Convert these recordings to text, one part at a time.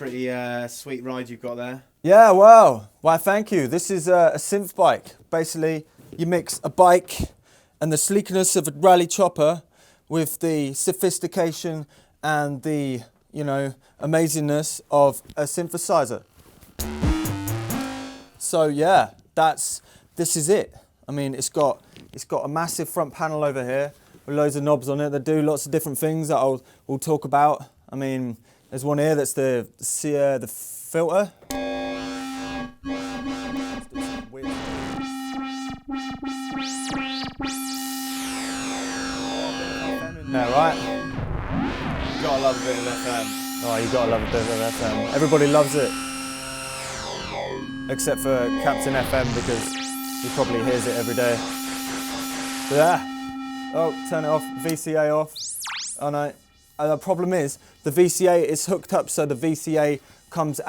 Pretty sweet ride you've got there. Yeah, well, why thank you. This is a synth bike. Basically, you mix a bike and the sleekness of a rally chopper with the sophistication and the, you know, amazingness of a synthesizer. So yeah, this is it. I mean, it's got a massive front panel over here with loads of knobs on it that do lots of different things that we'll talk about. I mean, there's one here that's the filter. No, right? You gotta love a bit of FM. Oh, you gotta love a bit of FM. Everybody loves it. Except for Captain FM because he probably hears it every day. But yeah. Oh, turn it off. VCA off. Oh no. The problem is the VCA is hooked up so the VCA comes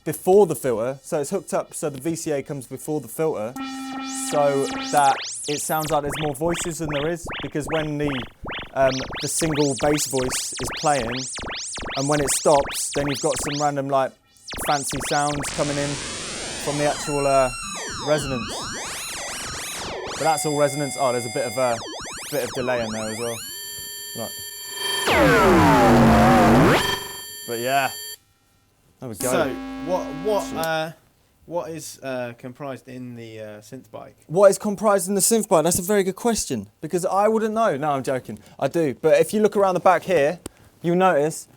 before the filter. So it's hooked up so the VCA comes before the filter, so that it sounds like there's more voices than there is, because when the single bass voice is playing and when it stops, then you've got some random like fancy sounds coming in from the actual resonance. But that's all resonance. Oh, there's a bit of delay in there as well. Right. But yeah, there we go. So what is comprised in the synth bike? What is comprised in the synth bike? That's a very good question, because I wouldn't know. No, I'm joking. I do. But if you look around the back here, you'll notice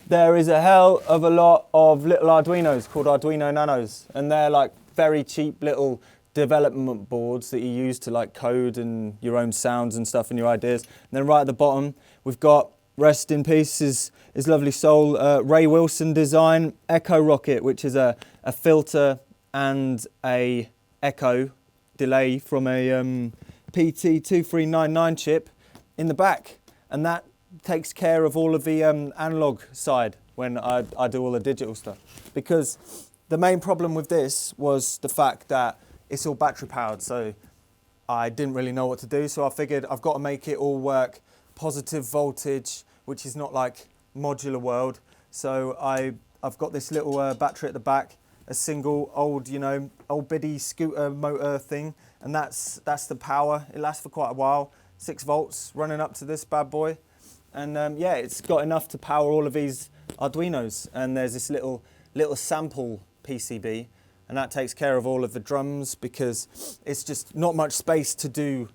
there is a hell of a lot of little Arduinos called Arduino Nanos, and they're like very cheap little development boards that you use to like code and your own sounds and stuff and your ideas. And then right at the bottom, we've got, rest in peace, his lovely soul, Ray Wilson design Echo Rocket, which is a filter and a echo delay from a PT2399 chip in the back. And that takes care of all of the analog side when I do all the digital stuff. Because the main problem with this was the fact that it's all battery powered, so I didn't really know what to do, so I figured I've got to make it all work positive voltage, which is not like modular world. So I've got this little battery at the back, a single old, you know, old biddy scooter motor thing, and that's the power. It lasts for quite a while, 6 volts running up to this bad boy. And yeah, it's got enough to power all of these Arduinos. And there's this little sample PCB, and that takes care of all of the drums, because it's just not much space to do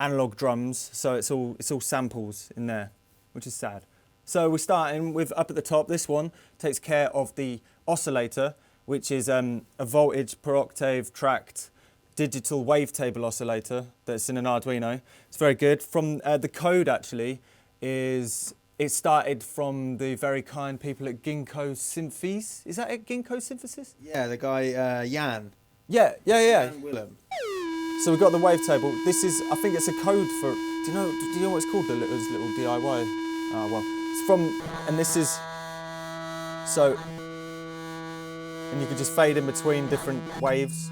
analog drums, so it's all samples in there, which is sad. So we're starting with, up at the top, this one takes care of the oscillator, which is a voltage per octave tracked digital wavetable oscillator that's in an Arduino. It's very good. From the code actually is, it started from the very kind people at Ginkgo Synthesis. Is that it, Ginkgo Synthesis? Yeah, the guy Jan. Yeah. Jan Willem. So we've got the wavetable. This is, I think it's a code for, do you know what it's called, the little DIY? Ah, well, it's from, and this is, so, and you can just fade in between different waves.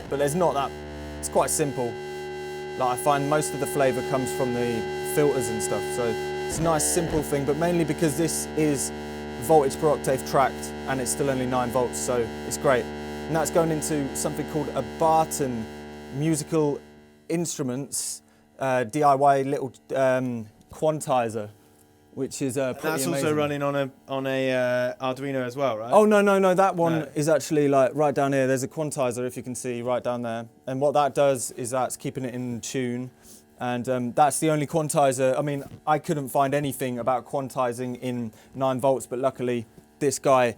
But there's not that, it's quite simple. Like, I find most of the flavour comes from the filters and stuff, so it's a nice simple thing, but mainly because this is voltage per octave tracked and it's still only 9 volts, so it's great. And that's going into something called a Barton musical instruments DIY little quantizer, which is pretty That's amazing. also running on a Arduino as well, right? Oh no, that one is actually like right down here. There's a quantizer, if you can see, right down there. And what that does is that's keeping it in tune. And that's the only quantizer. I mean, I couldn't find anything about quantizing in 9 volts, but luckily this guy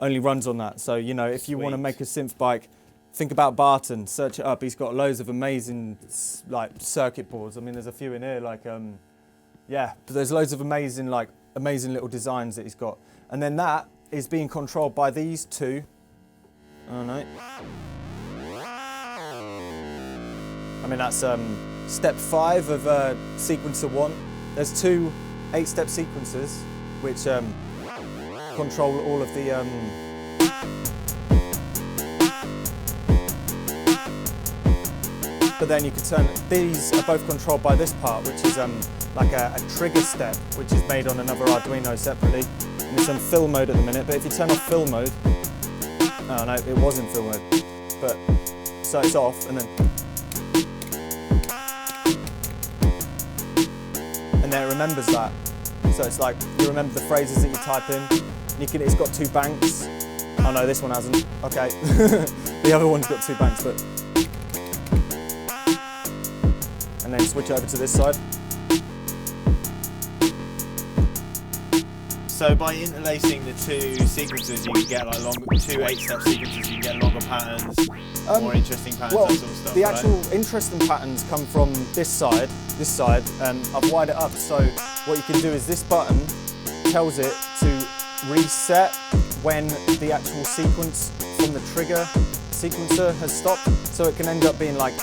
only runs on that. So, you know, if you want to make a synth bike, think about Barton, search it up. He's got loads of amazing like circuit boards. I mean, there's a few in here, like, yeah, but there's loads of amazing little designs that he's got. And then that is being controlled by these two. Oh no. I mean, that's step 5 of sequencer 1. There's 2 8-step sequencers which control all of the but then you can turn, these are both controlled by this part, which is like a trigger step, which is made on another Arduino separately. And it's on fill mode at the minute, but if you turn off fill mode, oh no, it was in fill mode, but so it's off, and then it remembers that. So it's like you remember the phrases that you type in. It's got 2 banks. Oh no, this one hasn't. Okay, the other one's got 2 banks, but and then switch over to this side. So by interlacing the 2 sequences, you can get like 2 8-step sequences. You can get longer patterns, more interesting patterns, well, that sort of stuff. The right? actual interesting patterns come from this side. I've wired it up so what you can do is this button tells it to reset when the actual sequence from the trigger sequencer has stopped. So it can end up being like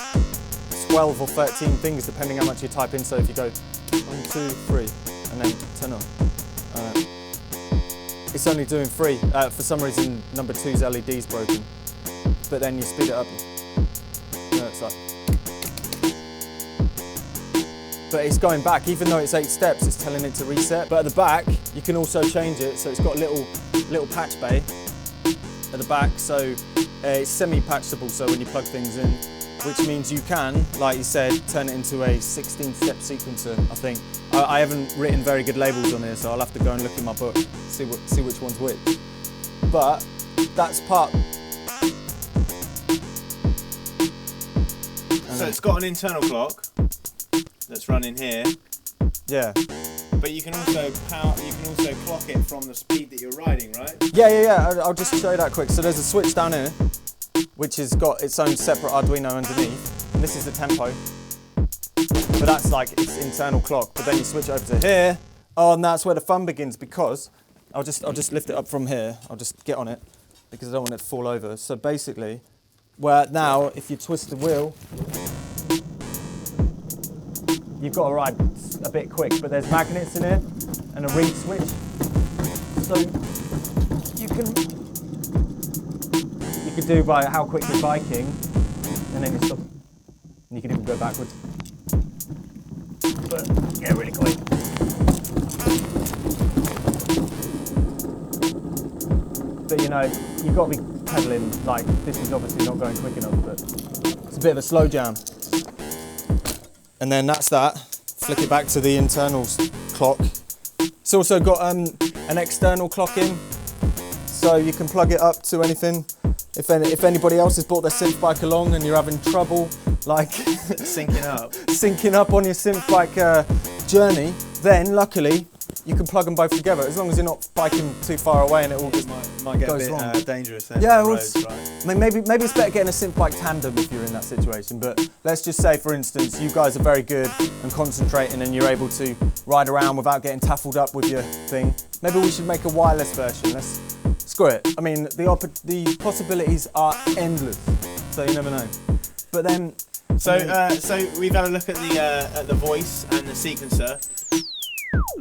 12 or 13 things depending how much you type in. So if you go 1, 2, 3 and then turn on. It's only doing 3. For some reason, number 2's LED's broken. But then you speed it up. It's like. But it's going back, even though it's 8 steps, it's telling it to reset. But at the back, you can also change it. So it's got a little patch bay at the back. So it's semi-patchable. So when you plug things in, which means you can, like you said, turn it into a 16-step sequencer, I think. I haven't written very good labels on here, so I'll have to go and look in my book, see which one's which. But that's part. So it's got an internal clock that's running here. Yeah. But you can also clock it from the speed that you're riding, right? Yeah. I'll just show you that quick. So there's a switch down here, which has got its own separate Arduino underneath. And this is the tempo. But that's like its internal clock. But then you switch over to here. Oh, and that's where the fun begins, because I'll just lift it up from here. I'll just get on it because I don't want it to fall over. So basically, where now if you twist the wheel, you've got to ride a bit quick, but there's magnets in here and a reed switch. So you can do by how quick you're biking, and then you stop. And you can even go backwards. But yeah, really quick. But you know, you've got to be pedaling, like this is obviously not going quick enough, but it's a bit of a slow jam. And then that's that. Flick it back to the internal clock. It's also got an external clock in, so you can plug it up to anything. If anybody else has brought their synth bike along and you're having trouble, like syncing up on your synth bike journey, then luckily you can plug them both together, as long as you're not biking too far away and it all just might get goes a bit wrong. Dangerous then. Yeah, Roads, right? I mean, maybe it's better getting a synth bike tandem if you're in that situation. But let's just say, for instance, you guys are very good and concentrating, and you're able to ride around without getting taffled up with your thing. Maybe we should make a wireless version. Let's screw it. I mean, the possibilities are endless, so you never know. But then, so we've had a look at the voice and the sequencer.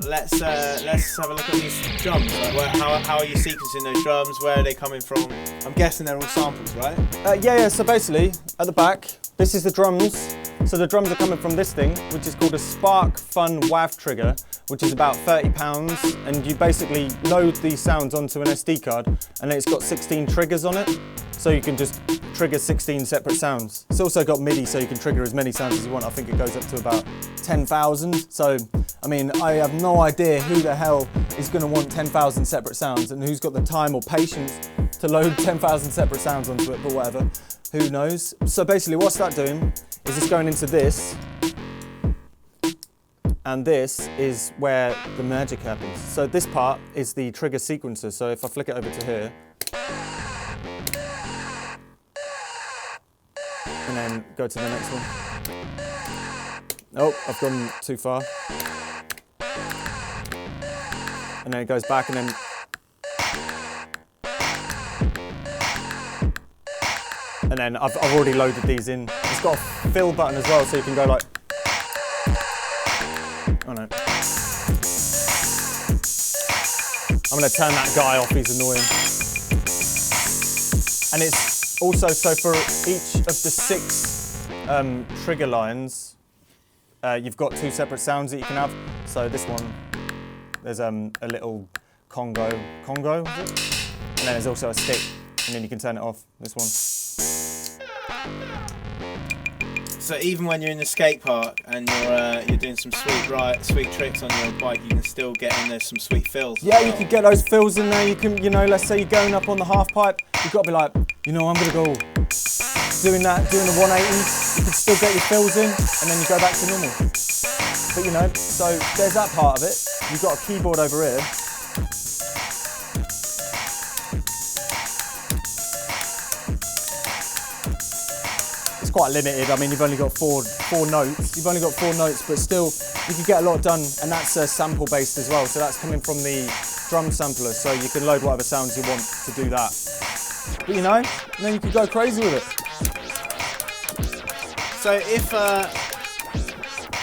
Let's have a look at these drums. Like, how are you sequencing those drums? Where are they coming from? I'm guessing they're all samples, right? Yeah. So basically, at the back, this is the drums. So the drums are coming from this thing, which is called a Spark Fun WAV trigger, which is about £30, and you basically load these sounds onto an SD card, and it's got 16 triggers on it, so you can just trigger 16 separate sounds. It's also got MIDI, so you can trigger as many sounds as you want. I think it goes up to about 10,000. So, I mean, I have no idea who the hell is going to want 10,000 separate sounds, and who's got the time or patience to load 10,000 separate sounds onto it, but whatever. Who knows? So basically, what's that doing is it's going into this, and this is where the magic happens. So this part is the trigger sequencer. So if I flick it over to here, and then go to the next one. Oh, I've gone too far. And then it goes back, and then I've already loaded these in. It's got a fill button as well, so you can go like, oh no. I'm gonna turn that guy off, he's annoying. And it's also, so for each of the 6 trigger lines, you've got 2 separate sounds that you can have. So this one, there's a little Congo, is it? And then there's also a stick, and then you can turn it off, this one. So even when you're in the skate park and you're doing some sweet tricks on your bike, you can still get in there some sweet fills. Yeah, you can get those fills in there. You can, let's say you're going up on the half pipe, you've got to be like, I'm gonna go doing the 180. You can still get your fills in, and then you go back to normal. But so there's that part of it. You've got a keyboard over here. It's quite limited. I mean, you've only got four notes. You've only got 4 notes, but still, you can get a lot done, and that's sample based as well. So that's coming from the drum sampler, so you can load whatever sounds you want to do that. But and then you can go crazy with it. So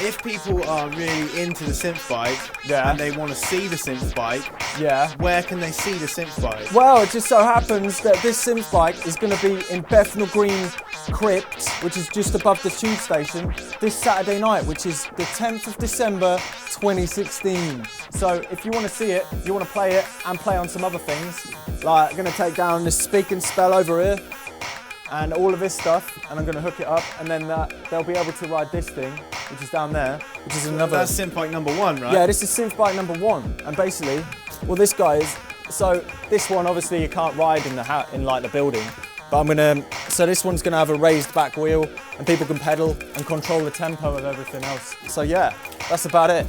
if people are really into the synth bike and they want to see the synth bike, where can they see the synth bike? Well, it just so happens that this synth bike is going to be in Bethnal Green Crypt, which is just above the tube station, this Saturday night, which is the 10th of December 2016. So if you want to see it, if you want to play it and play on some other things, like I'm going to take down this speak and spell over here and all of this stuff, and I'm going to hook it up, and then they'll be able to ride this thing, which is down there, which is another... That's synth bike number 1, right? Yeah, this is synth bike number 1, and basically, well, this guy is... So this one, obviously, you can't ride in the building, but so this one's gonna have a raised back wheel, and people can pedal and control the tempo of everything else. So yeah, that's about it.